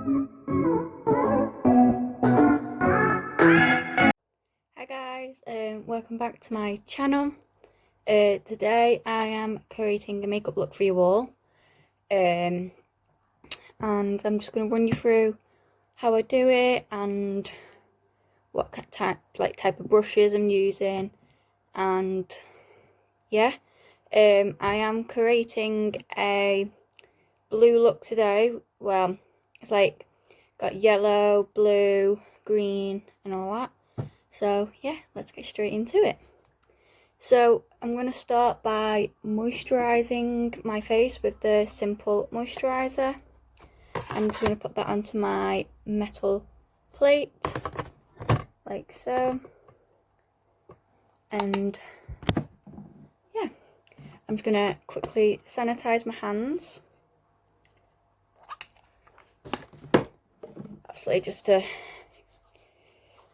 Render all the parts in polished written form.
Hi guys, welcome back to my channel. Today I am creating a makeup look for you all, and I'm just going to run you through how I do it and what type of brushes I'm using, and yeah, I am creating a blue look today. Well, it's like got yellow, blue, green and all that. So yeah, let's get straight into it. So I'm going to start by moisturising my face with the Simple moisturiser. I'm just going to put that onto my metal plate, like so. And yeah, I'm just going to quickly sanitise my hands. Obviously just to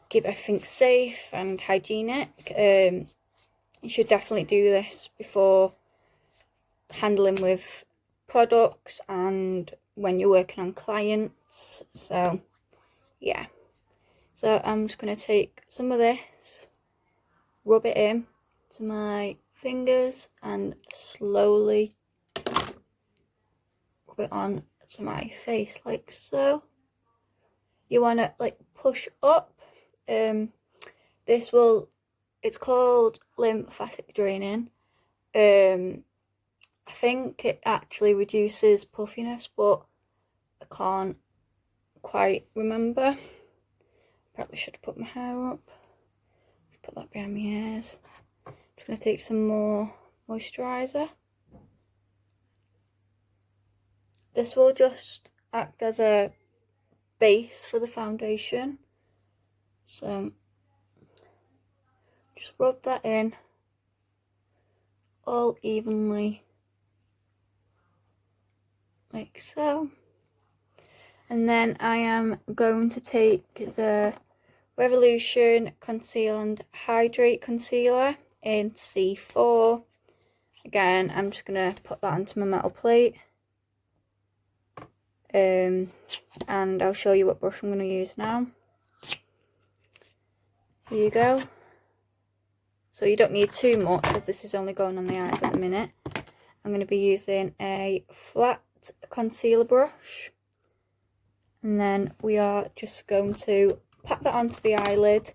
keep everything safe and hygienic. You should definitely do this before handling with products and when you're working on clients. So yeah, so I'm just going to take some of this, rub it in to my fingers and slowly rub it on to my face like so. You want to like push up. It's called lymphatic draining. I think it actually reduces puffiness, but I can't quite remember. Probably should have put my hair up. Put that behind my ears. Just going to take some more moisturiser. This will just act as a base for the foundation. So just rub that in all evenly, like so. And then I am going to take the Revolution Conceal and Hydrate Concealer in C4. Again, I'm just going to put that onto my metal plate. And I'll show you what brush I'm going to use now. Here you go. So you don't need too much because this is only going on the eyes at the minute. I'm going to be using a flat concealer brush. And then we are just going to pat that onto the eyelid.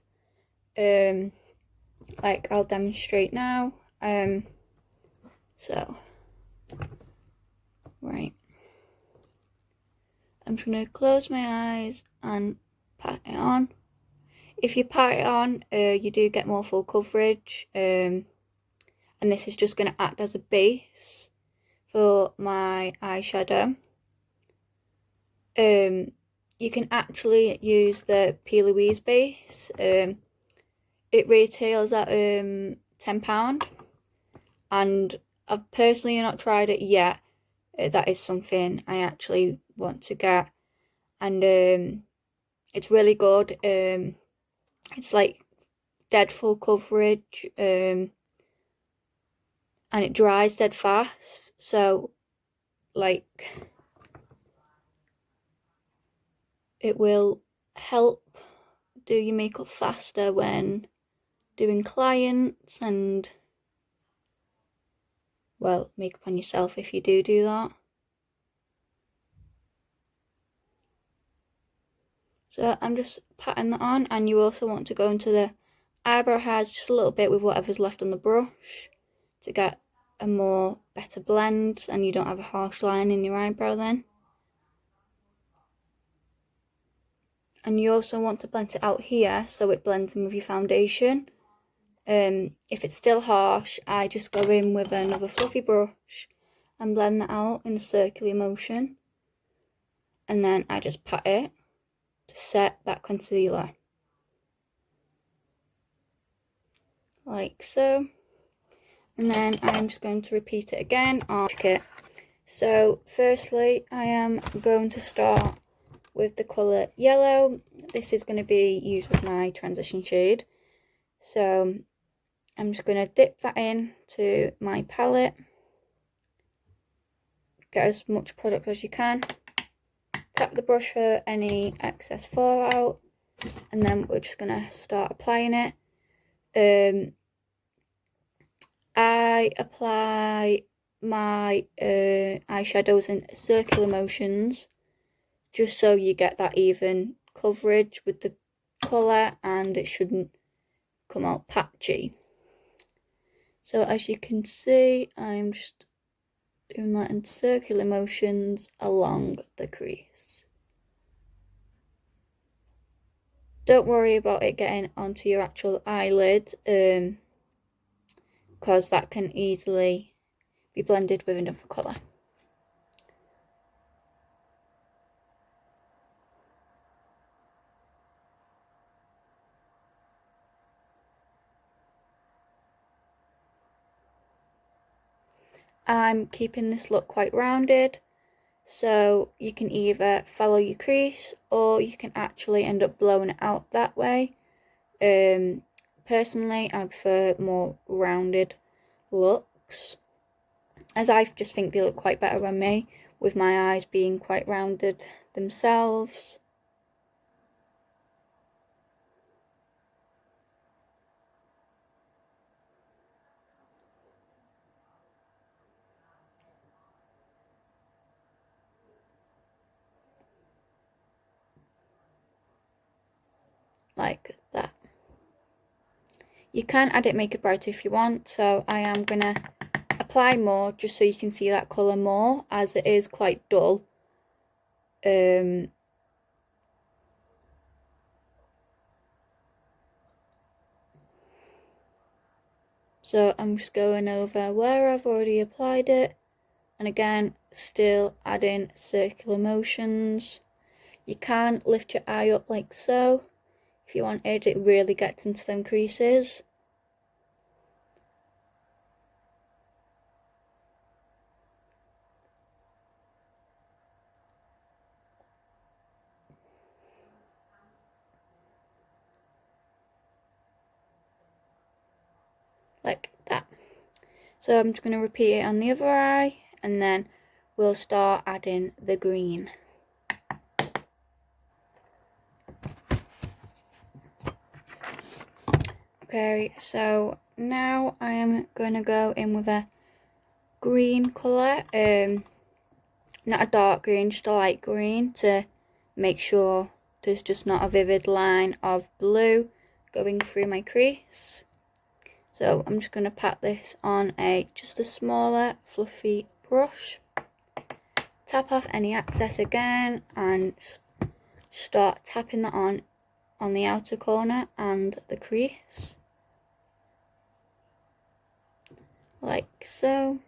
Like I'll demonstrate now. So, right. I'm just going to close my eyes and pat it on. If you pat it on, you do get more full coverage. And this is just going to act as a base for my eyeshadow. You can actually use the P. Louise base. It retails at £10. And I've personally not tried it yet. That is something I actually want to get. And it's really good. It's like dead full coverage. And it dries dead fast. So like it will help do your makeup faster when doing clients and, well, makeup on yourself if you do that. So I'm just patting that on, and you also want to go into the eyebrow hairs just a little bit with whatever's left on the brush to get a better blend, and you don't have a harsh line in your eyebrow then. And you also want to blend it out here so it blends in with your foundation. If it's still harsh, I just go in with another fluffy brush and blend that out in a circular motion. And then I just pat it to set that concealer. Like so. And then I'm just going to repeat it again on it. So firstly, I am going to start with the colour yellow. This is going to be used with my transition shade. So I'm just going to dip that in to my palette. Get as much product as you can. tap the brush for any excess fallout, and then we're just going to start applying it. I apply my eyeshadows in circular motions, just so you get that even coverage with the colour and it shouldn't come out patchy. So as you can see, I'm just doing that in circular motions along the crease. Don't worry about it getting onto your actual eyelid, because that can easily be blended with another colour. I'm keeping this look quite rounded, so you can either follow your crease or you can actually end up blowing it out that way. Personally, I prefer more rounded looks, as I just think they look quite better on me, with my eyes being quite rounded themselves. Like that. You can add it makeup brighter if you want, so I am going to apply more just so you can see that colour more, as it is quite dull. So I'm just going over where I've already applied it, and again, still adding circular motions. You can lift your eye up like so if you wanted. It really gets into them creases. Like that. So I'm just going to repeat it on the other eye, and then we'll start adding the green. Okay, so now I am going to go in with a green colour, not a dark green, just a light green, to make sure there's just not a vivid line of blue going through my crease. So I'm just going to pat this on just a smaller fluffy brush, tap off any excess again, and start tapping that on the outer corner and the crease, like so.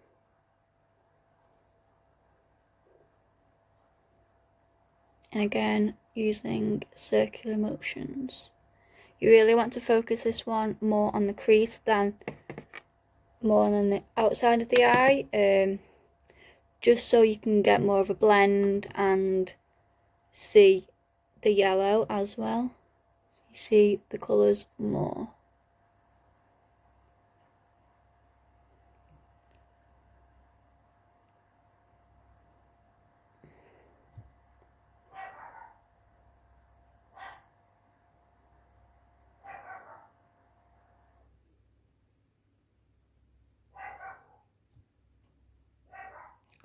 And again, using circular motions. You really want to focus this one more on the crease than more than the outside of the eye, just so you can get more of a blend and see the yellow as well. You see the colours more.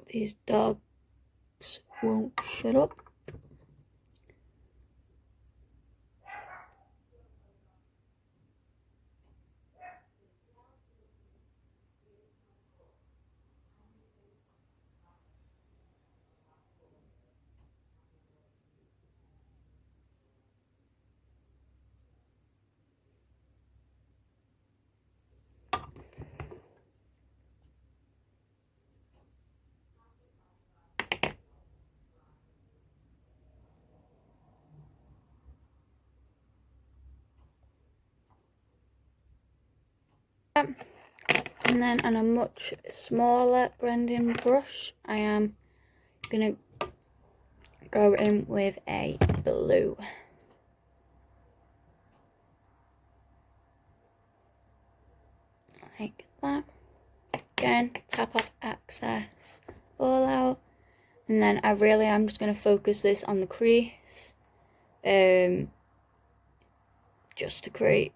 These dogs won't shut up. And then on a much smaller blending brush, I am going to go in with a blue. Like that. Again, tap off excess fallout, And then I really am just going to focus this on the crease, just to create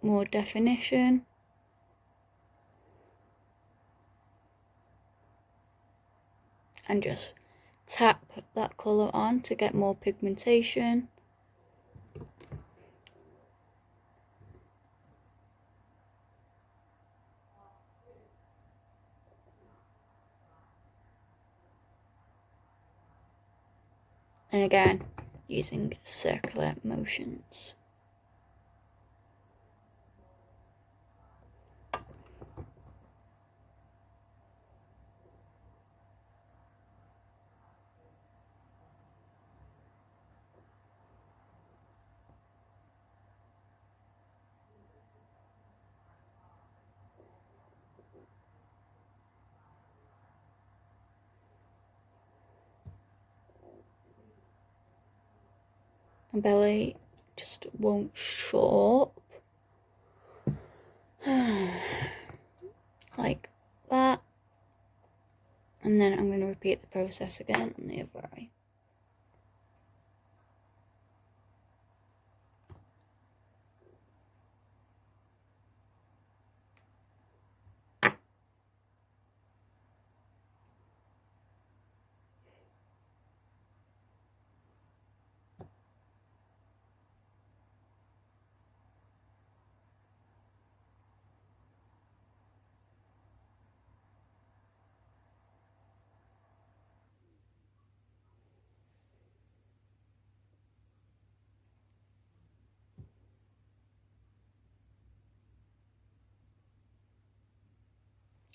more definition. And just tap that colour on to get more pigmentation. And again, using circular motions. My belly just won't show up. Like that. And then I'm going to repeat the process again on the other eye.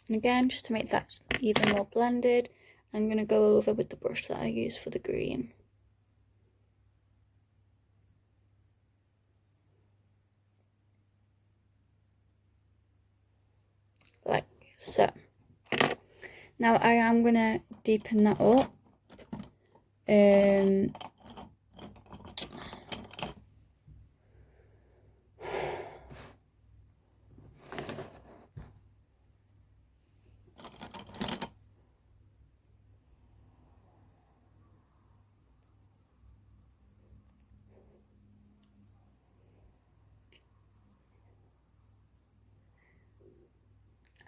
And again, just to make that even more blended, I'm going to go over with the brush that I use for the green. Like so. Now I am going to deepen that up.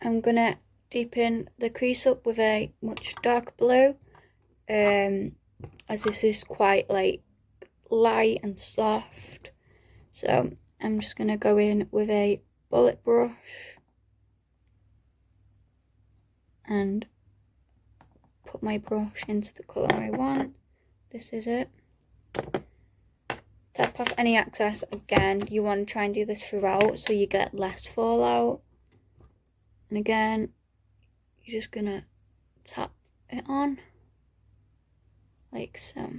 I'm going to deepen the crease up with a much darker blue, as this is quite like light and soft. So I'm just going to go in with a bullet brush and put my brush into the colour I want. This is it. Tap off any excess. Again, you want to try and do this throughout so you get less fallout. And again, you're just going to tap it on like so.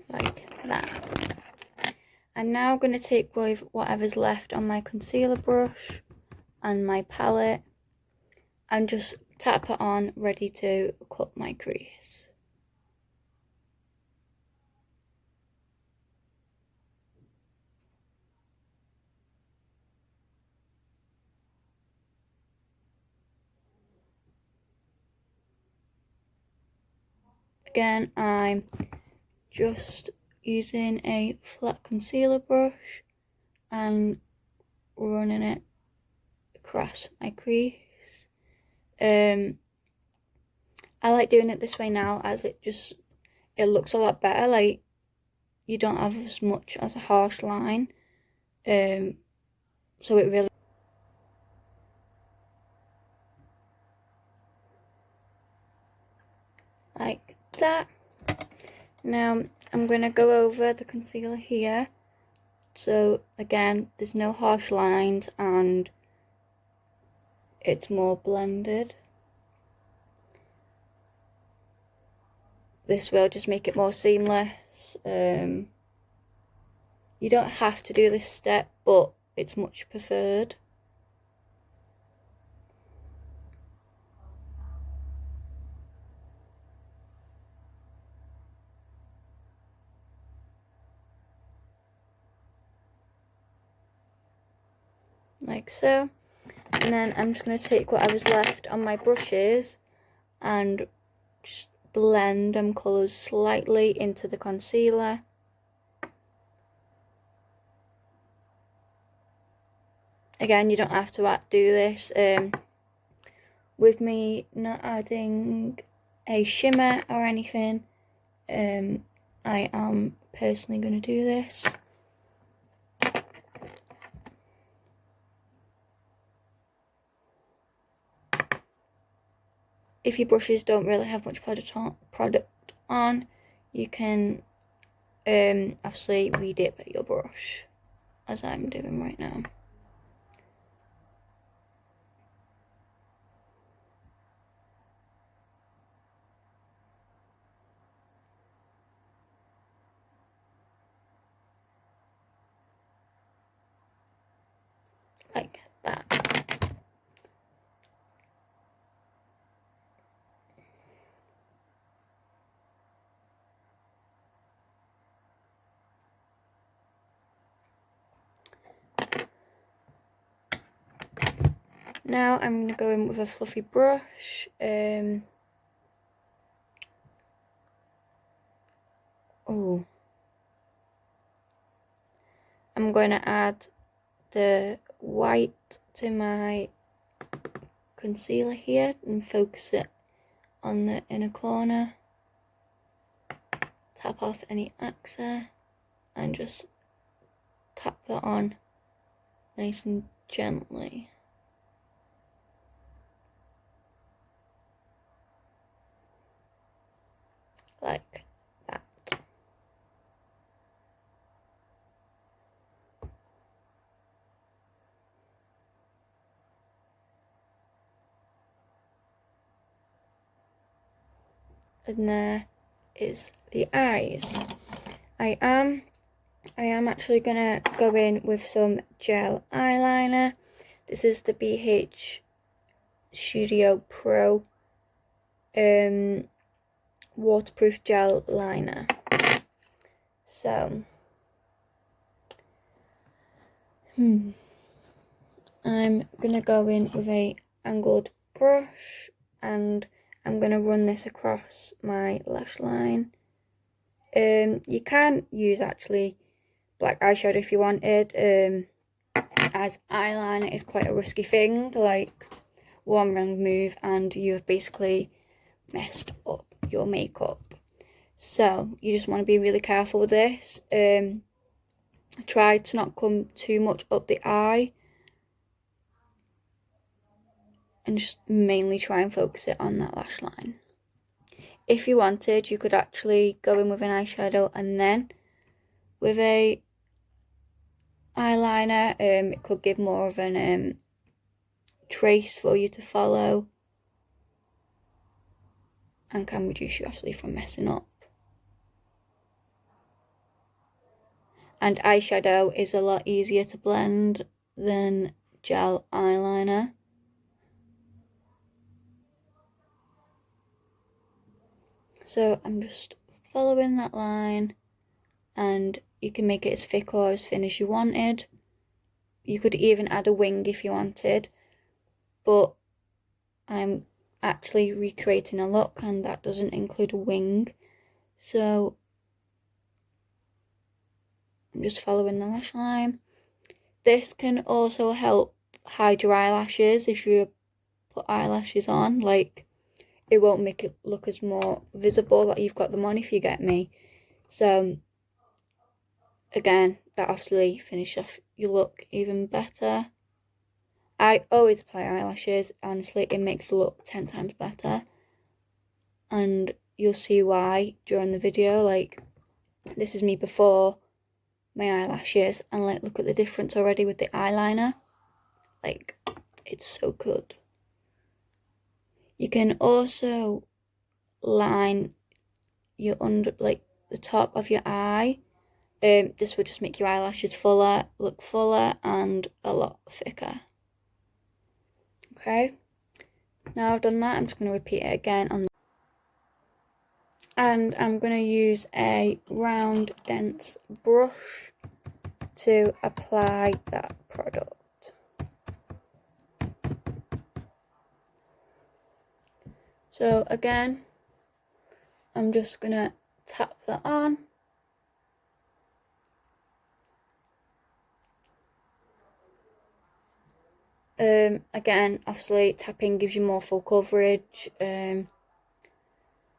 Like that. I'm now going to take with whatever's left on my concealer brush and my palette and just tap it on, ready to cut my crease. Again, I'm just using a flat concealer brush and running it across my crease. I like doing it this way now, as it looks a lot better. Like, you don't have as much as a harsh line, so it really, like that. Now I'm gonna go over the concealer here, so again there's no harsh lines and it's more blended. This will just make it more seamless. You don't have to do this step, but it's much preferred. Like so. And then I'm just going to take what I was left on my brushes and just blend them colours slightly into the concealer. Again, you don't have to do this. With me not adding a shimmer or anything, I am personally going to do this. If your brushes don't really have much product on, you can obviously redip your brush, as I'm doing right now. Like that. Now I'm going to go in with a fluffy brush. I'm going to add the white to my concealer here and focus it on the inner corner. Tap off any excess and just tap that on nice and gently. Like that. And there is the eyes. I am actually gonna go in with some gel eyeliner. This is the BH Studio Pro waterproof gel liner. So I'm gonna go in with a angled brush and I'm gonna run this across my lash line. You can use actually black eyeshadow if you wanted, as eyeliner is quite a risky thing, like one wrong move and you've basically messed up your makeup. So you just want to be really careful with this. Try to not come too much up the eye and just mainly try and focus it on that lash line. If you wanted, you could actually go in with an eyeshadow and then with a eyeliner. It could give more of an trace for you to follow and can reduce you actually from messing up. And eyeshadow is a lot easier to blend than gel eyeliner. So I'm just following that line, and you can make it as thick or as thin as you wanted. You could even add a wing if you wanted, but I'm actually recreating a look and that doesn't include a wing. So I'm just following the lash line. This can also help hide your eyelashes if you put eyelashes on. Like, it won't make it look as more visible that you've got them on, if you get me. So again, that obviously finishes off your look even better. I always apply eyelashes. Honestly, it makes the look 10 times better, and you'll see why during the video. Like, this is me before my eyelashes, and like, look at the difference already with the eyeliner. Like, it's so good. You can also line your like the top of your eye. This will just make your eyelashes look fuller and a lot thicker. Okay, now I've done that, I'm just going to repeat it again and I'm going to use a round dense brush to apply that product. So again, I'm just going to tap that on. Again, obviously tapping gives you more full coverage,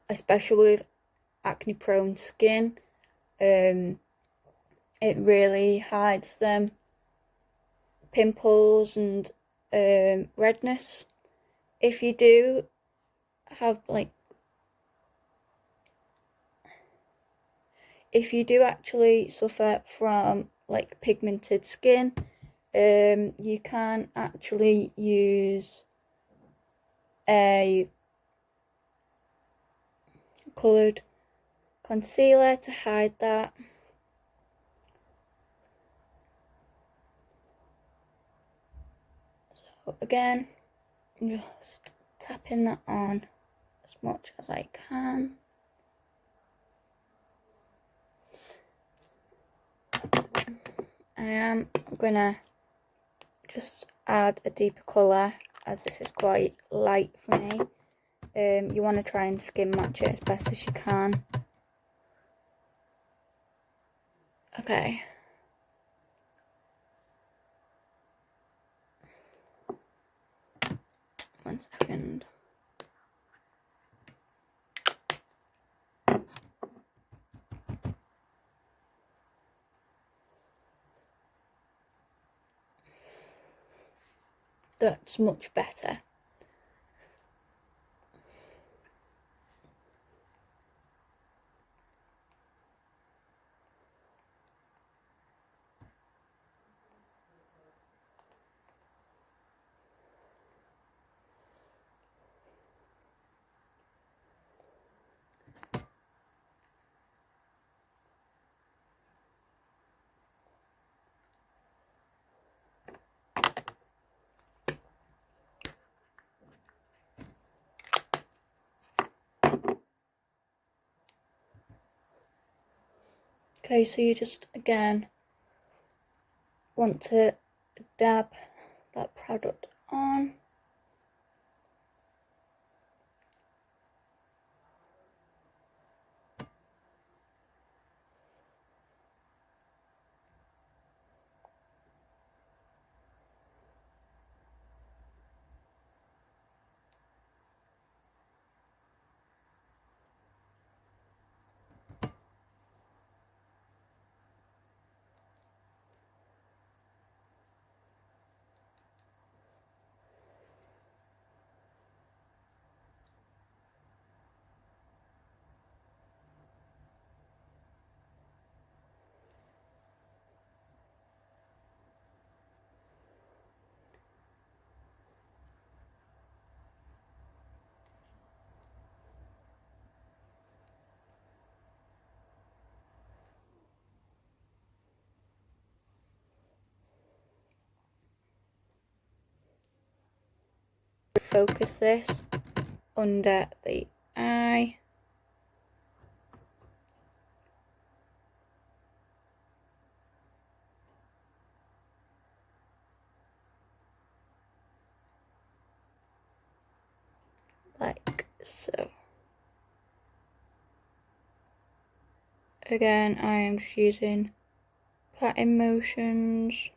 especially with acne prone skin. It really hides them pimples and redness. If you do have if you do actually suffer from like pigmented skin, you can actually use a coloured concealer to hide that. So again, I'm just tapping that on as much as I can. I am gonna just add a deeper colour, as this is quite light for me. You want to try and skin match it as best as you can. Okay. One second. That's much better. Okay, so you just again want to dab that product on. Focus this under the eye. Like so. Again, I am just using patting motions.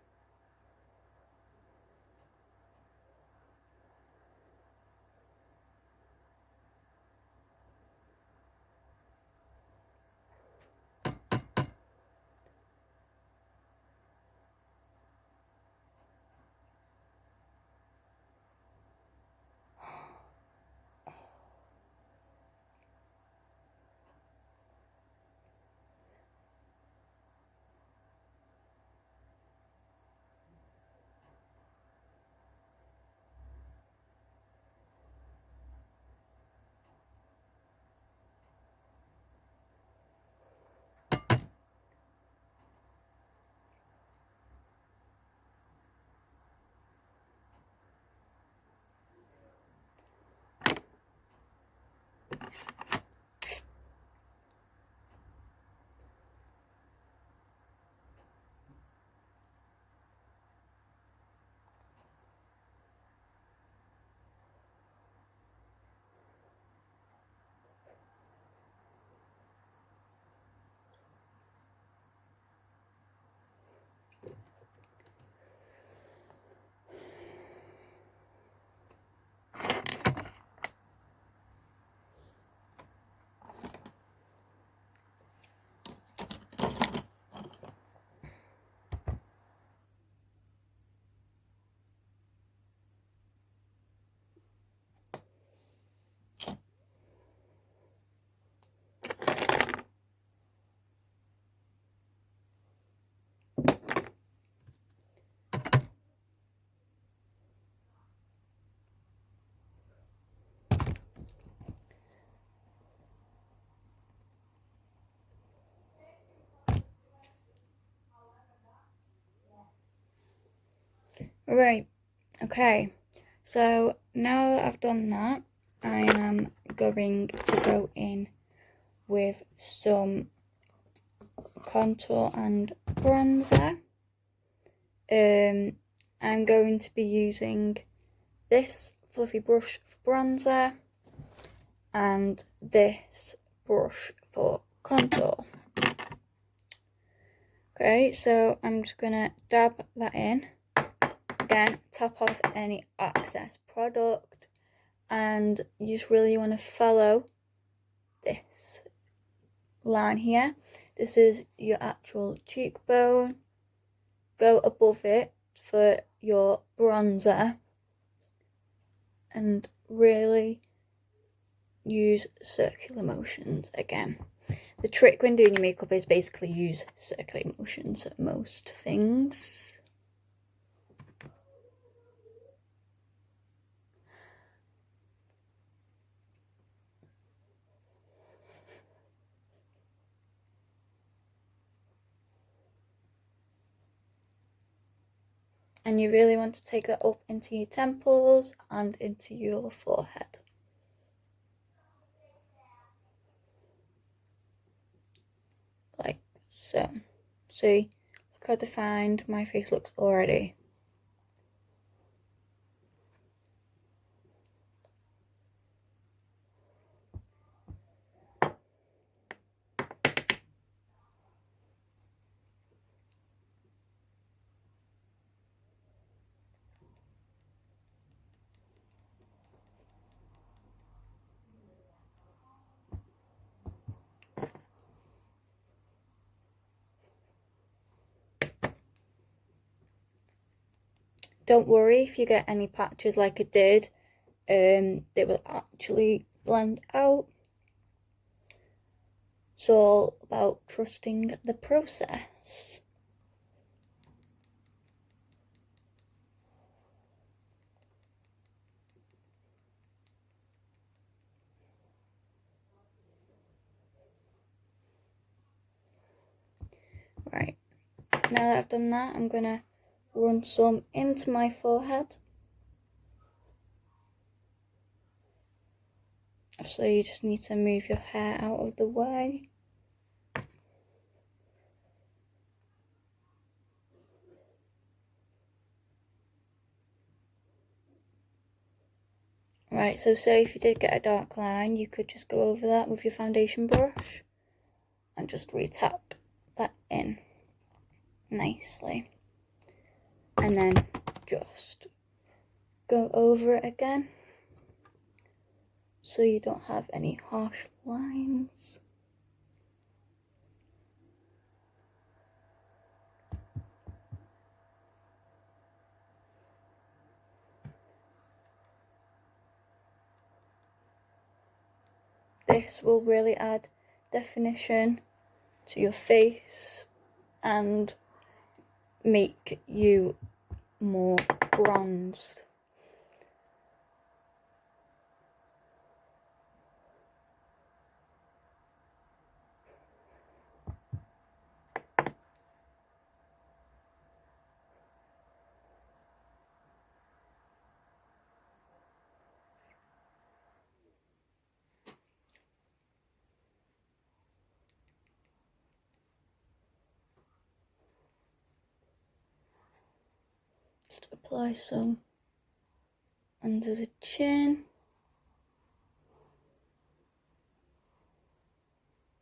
Right, okay, so now that I've done that, I am going to go in with some contour and bronzer. I'm going to be using this fluffy brush for bronzer and this brush for contour. Okay, so I'm just gonna dab that in. Again, tap off any excess product, and you just really want to follow this line here. This is your actual cheekbone. Go above it for your bronzer and really use circular motions again. The trick when doing your makeup is basically use circular motions at most things. And you really want to take that up into your temples and into your forehead. Like so. See, look how defined my face looks already. Don't worry if you get any patches like I did, they will actually blend out. It's all about trusting the process. Right, now that I've done that, I'm gonna run some into my forehead. So you just need to move your hair out of the way. Right, so say if you did get a dark line, you could just go over that with your foundation brush and just re-tap that in. nicely, and then just go over it again so you don't have any harsh lines. This will really add definition to your face and make you more bronzed. Just apply some under the chin,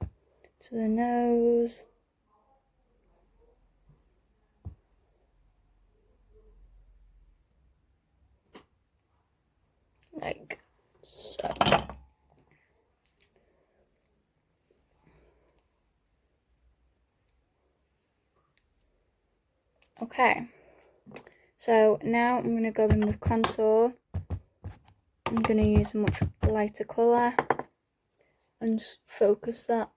to the nose, like so. Okay, so now I'm going to go in with contour. I'm going to use a much lighter colour and just focus that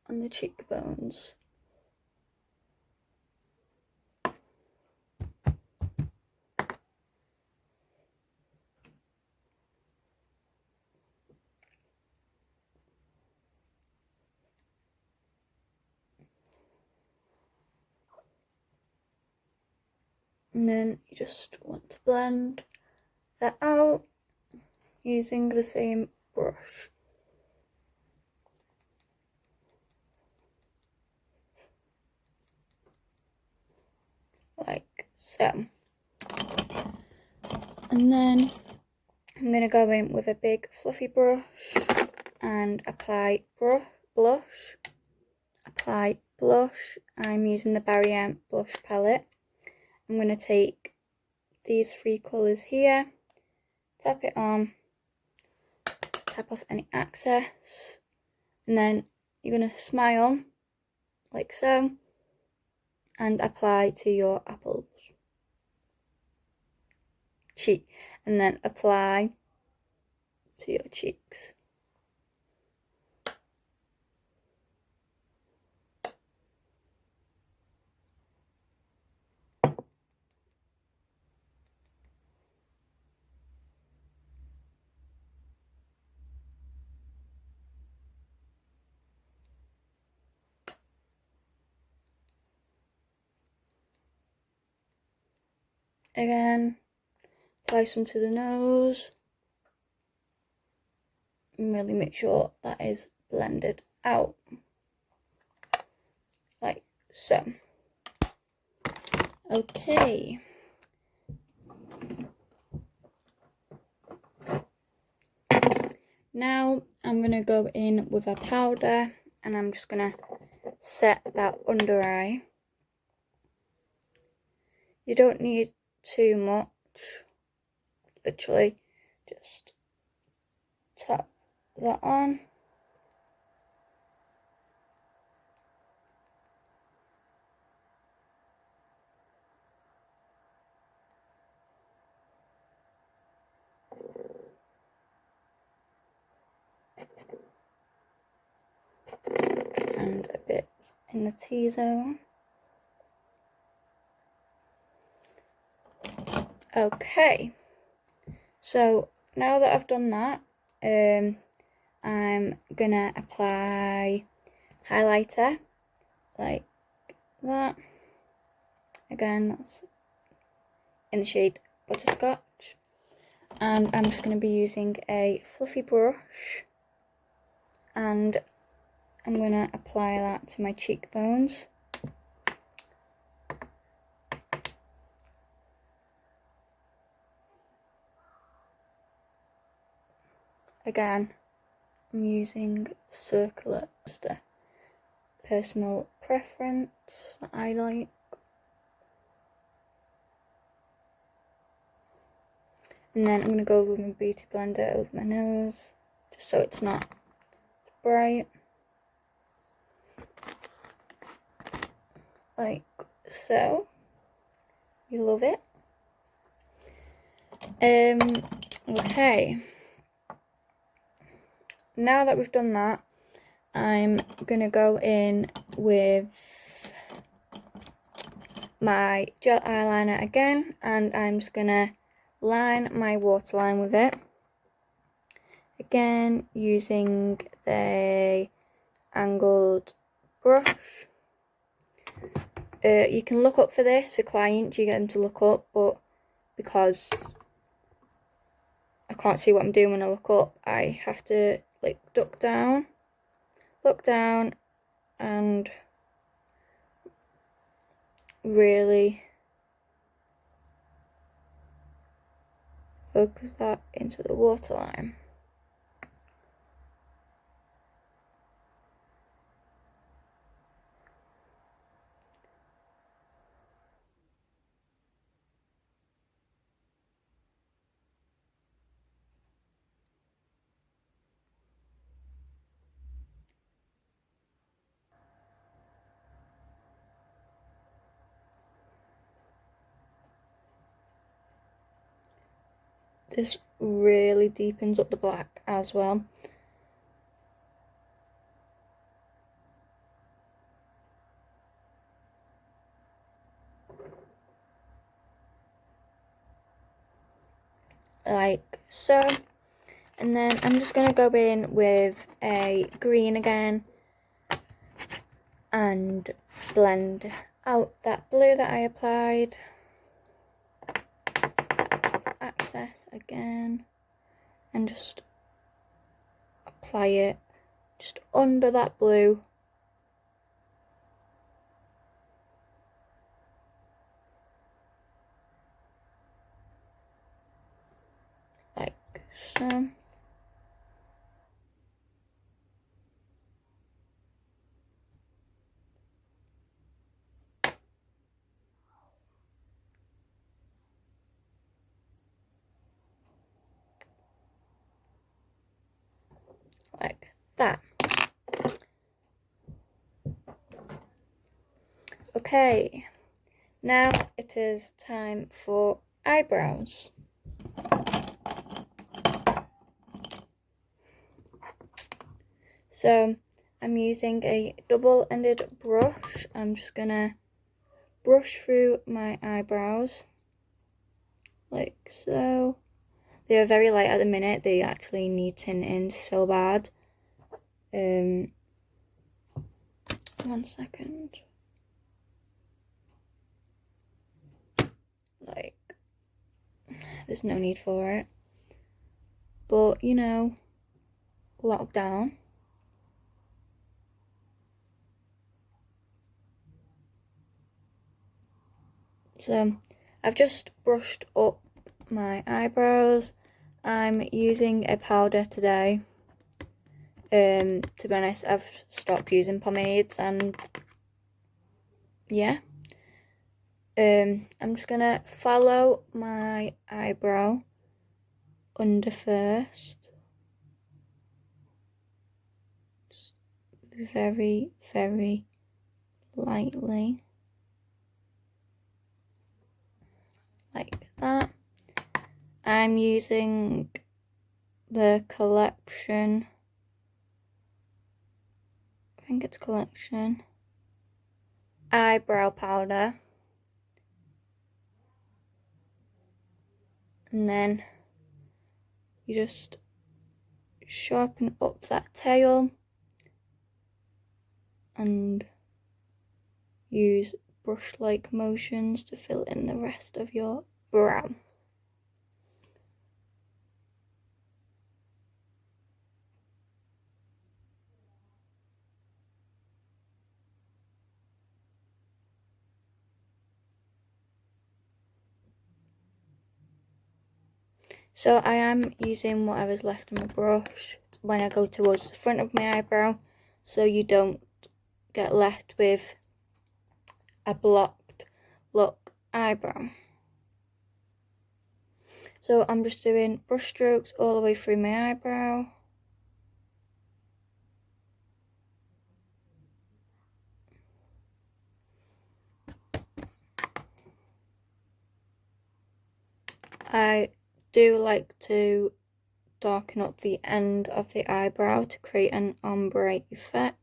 on the cheekbones. And then you just want to blend that out using the same brush. Like so. And then I'm going to go in with a big fluffy brush and apply blush. Apply blush. I'm using the Barry blush palette. I'm going to take these 3 colours here, tap it on, tap off any excess, and then you're going to smile like so and apply to your apples. And then apply to your cheeks. Again, apply some to the nose and really make sure that is blended out like so. Okay, now I'm going to go in with a powder and I'm just going to set that under eye. You don't need too much, literally just tap that on. And a bit in the T-zone. Okay, so now that I've done that, I'm gonna apply highlighter like that. Again, that's in the shade Butterscotch, and I'm just gonna be using a fluffy brush and I'm gonna apply that to my cheekbones. Again, I'm using circular, just a personal preference that I like. And then I'm going to go with my beauty blender over my nose, just so it's not bright. Like so. You love it. Okay. Now that we've done that, I'm going to go in with my gel eyeliner again, and I'm just going to line my waterline with it. Again, using the angled brush. You can look up for this for clients, you get them to look up, but because I can't see what I'm doing when I look up, I have to like look down, and really focus that into the waterline. This really deepens up the black as well. Like so. And then I'm just going to go in with a green again and blend out that blue that I applied. Access again, and just apply it just under that blue. Like so. Like that. Okay, now it is time for eyebrows. So I'm using a double-ended brush. I'm just gonna brush through my eyebrows like so. They are very light at the minute. They actually need tinting so bad. 1 second. Like, there's no need for it. But, you know, lockdown. So, I've just brushed up my eyebrows. I'm using a powder today. To be honest, I've stopped using pomades, and yeah. I'm just gonna follow my eyebrow under first. Just very, very lightly. Like that. I'm using the Collection, I think it's Collection, eyebrow powder. And then you just sharpen up that tail and use brush-like motions to fill in the rest of your brow. So I am using whatever's left on my brush when I go towards the front of my eyebrow, so you don't get left with a blocked look eyebrow. So I'm just doing brush strokes all the way through my eyebrow. I do like to darken up the end of the eyebrow to create an ombre effect.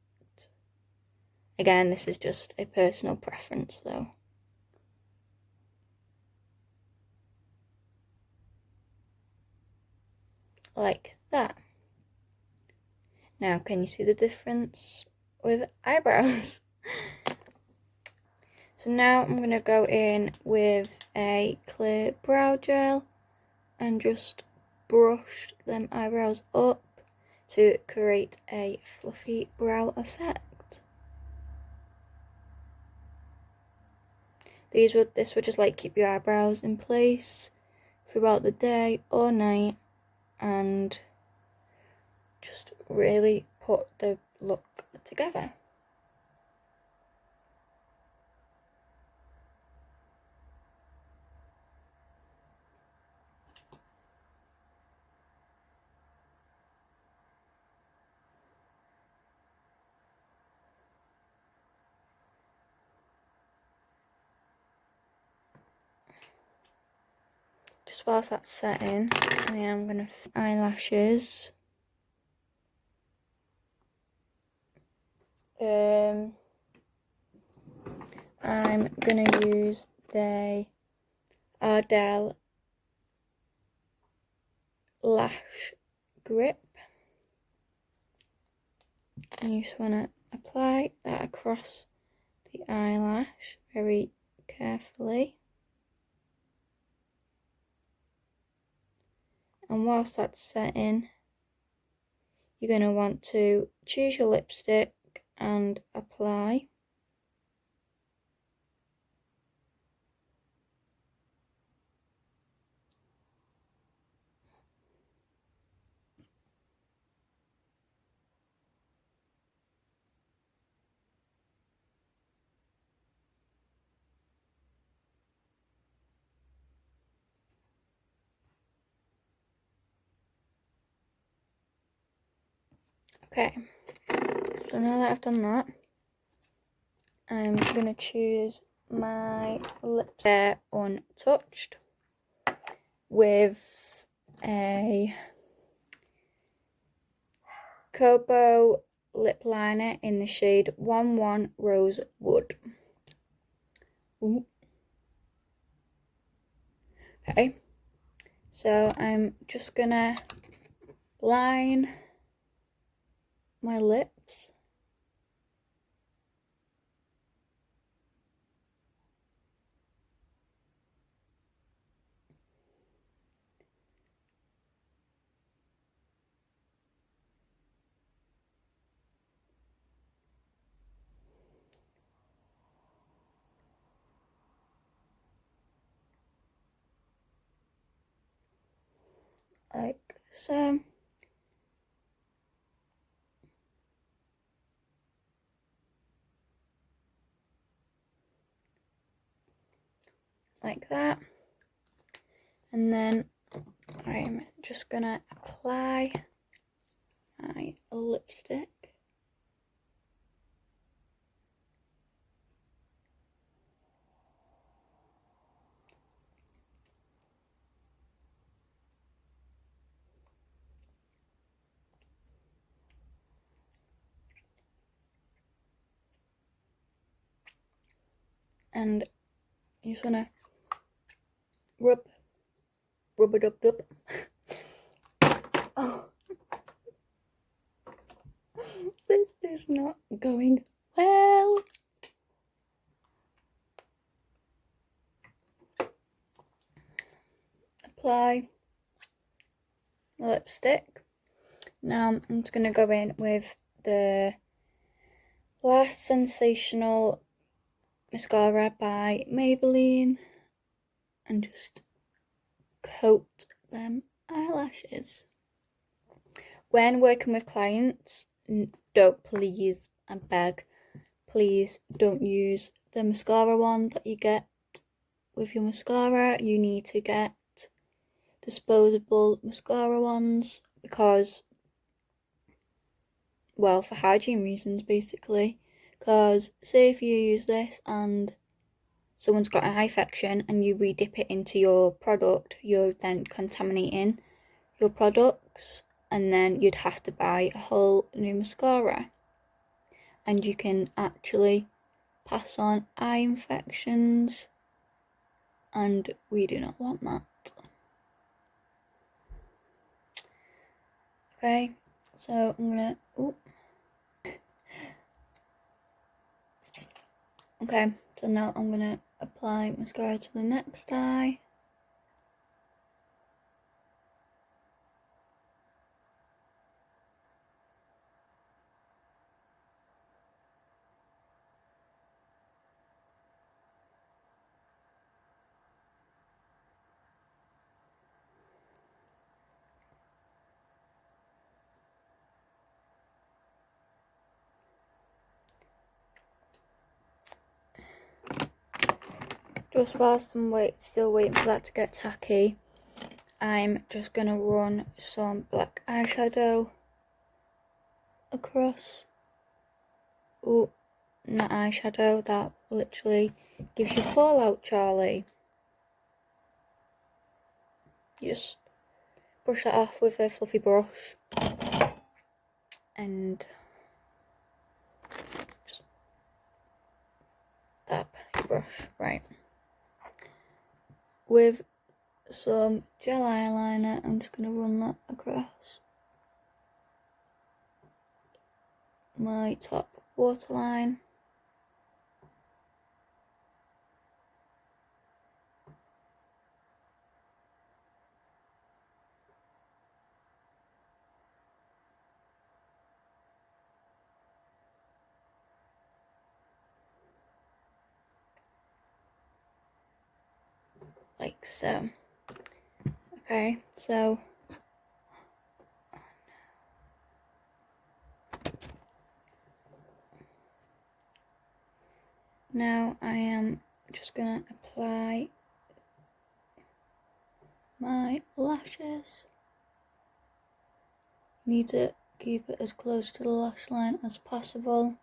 Again, this is just a personal preference though. Like that. Now, can you see the difference with eyebrows? So now I'm going to go in with a clear brow gel and just brush them eyebrows up to create a fluffy brow effect. This would just like keep your eyebrows in place throughout the day or night and just really put the look together. Just whilst that's setting, I am going to eyelashes. I'm going to use the Ardell Lash Grip. And you just want to apply that across the eyelash very carefully. And whilst that's setting, you're going to want to choose your lipstick and apply. Okay, so now that I've done that, I'm going to choose my lips there untouched with a Kobo lip liner in the shade 11 Rosewood. Ooh. Okay, so I'm just gonna line my lips. Like so. Like that. And then I'm just gonna apply my lipstick. And you just wanna rub it up. Oh, this is not going well. Apply the lipstick. Now I'm just gonna go in with the Last Sensational mascara by Maybelline and just coat them eyelashes. When working with clients, don't, please, I beg, please don't use the mascara one that you get with your mascara. You need to get disposable mascara ones because, well, for hygiene reasons basically. Because say if you use this and someone's got an eye infection and you re-dip it into your product, you're then contaminating your products, and then you'd have to buy a whole new mascara, and you can actually pass on eye infections, and we do not want that. Okay, so I'm gonna okay, so now I'm gonna apply mascara to the next eye. Just whilst I'm still waiting for that to get tacky, I'm just gonna run some black eyeshadow across. Oh, not eyeshadow, that literally gives you fallout, Charlie. Just brush that off with a fluffy brush and just dab your brush, right. With some gel eyeliner, I'm just going to run that across my top waterline. Like so. Okay, so now I am just gonna apply my lashes. Need to keep it as close to the lash line as possible.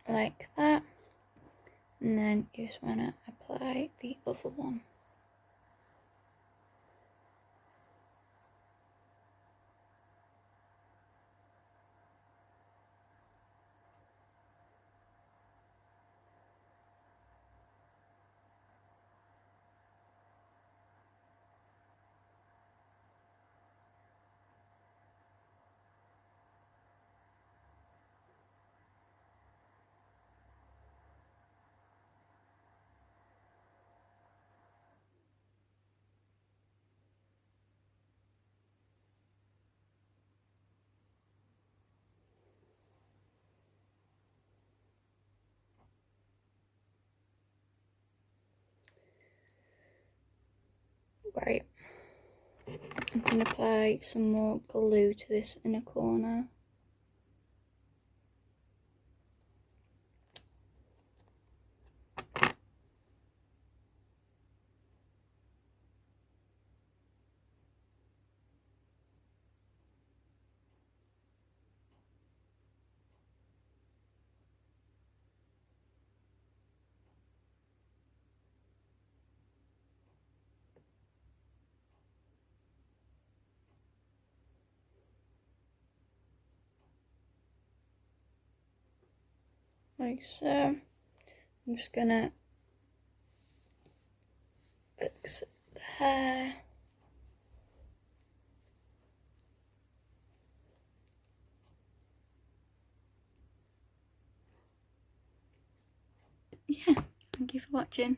Like that, and then you just want to apply the other one. Right, I'm going to apply some more glue to this inner corner. Like so. I'm just gonna fix the hair. Yeah, thank you for watching.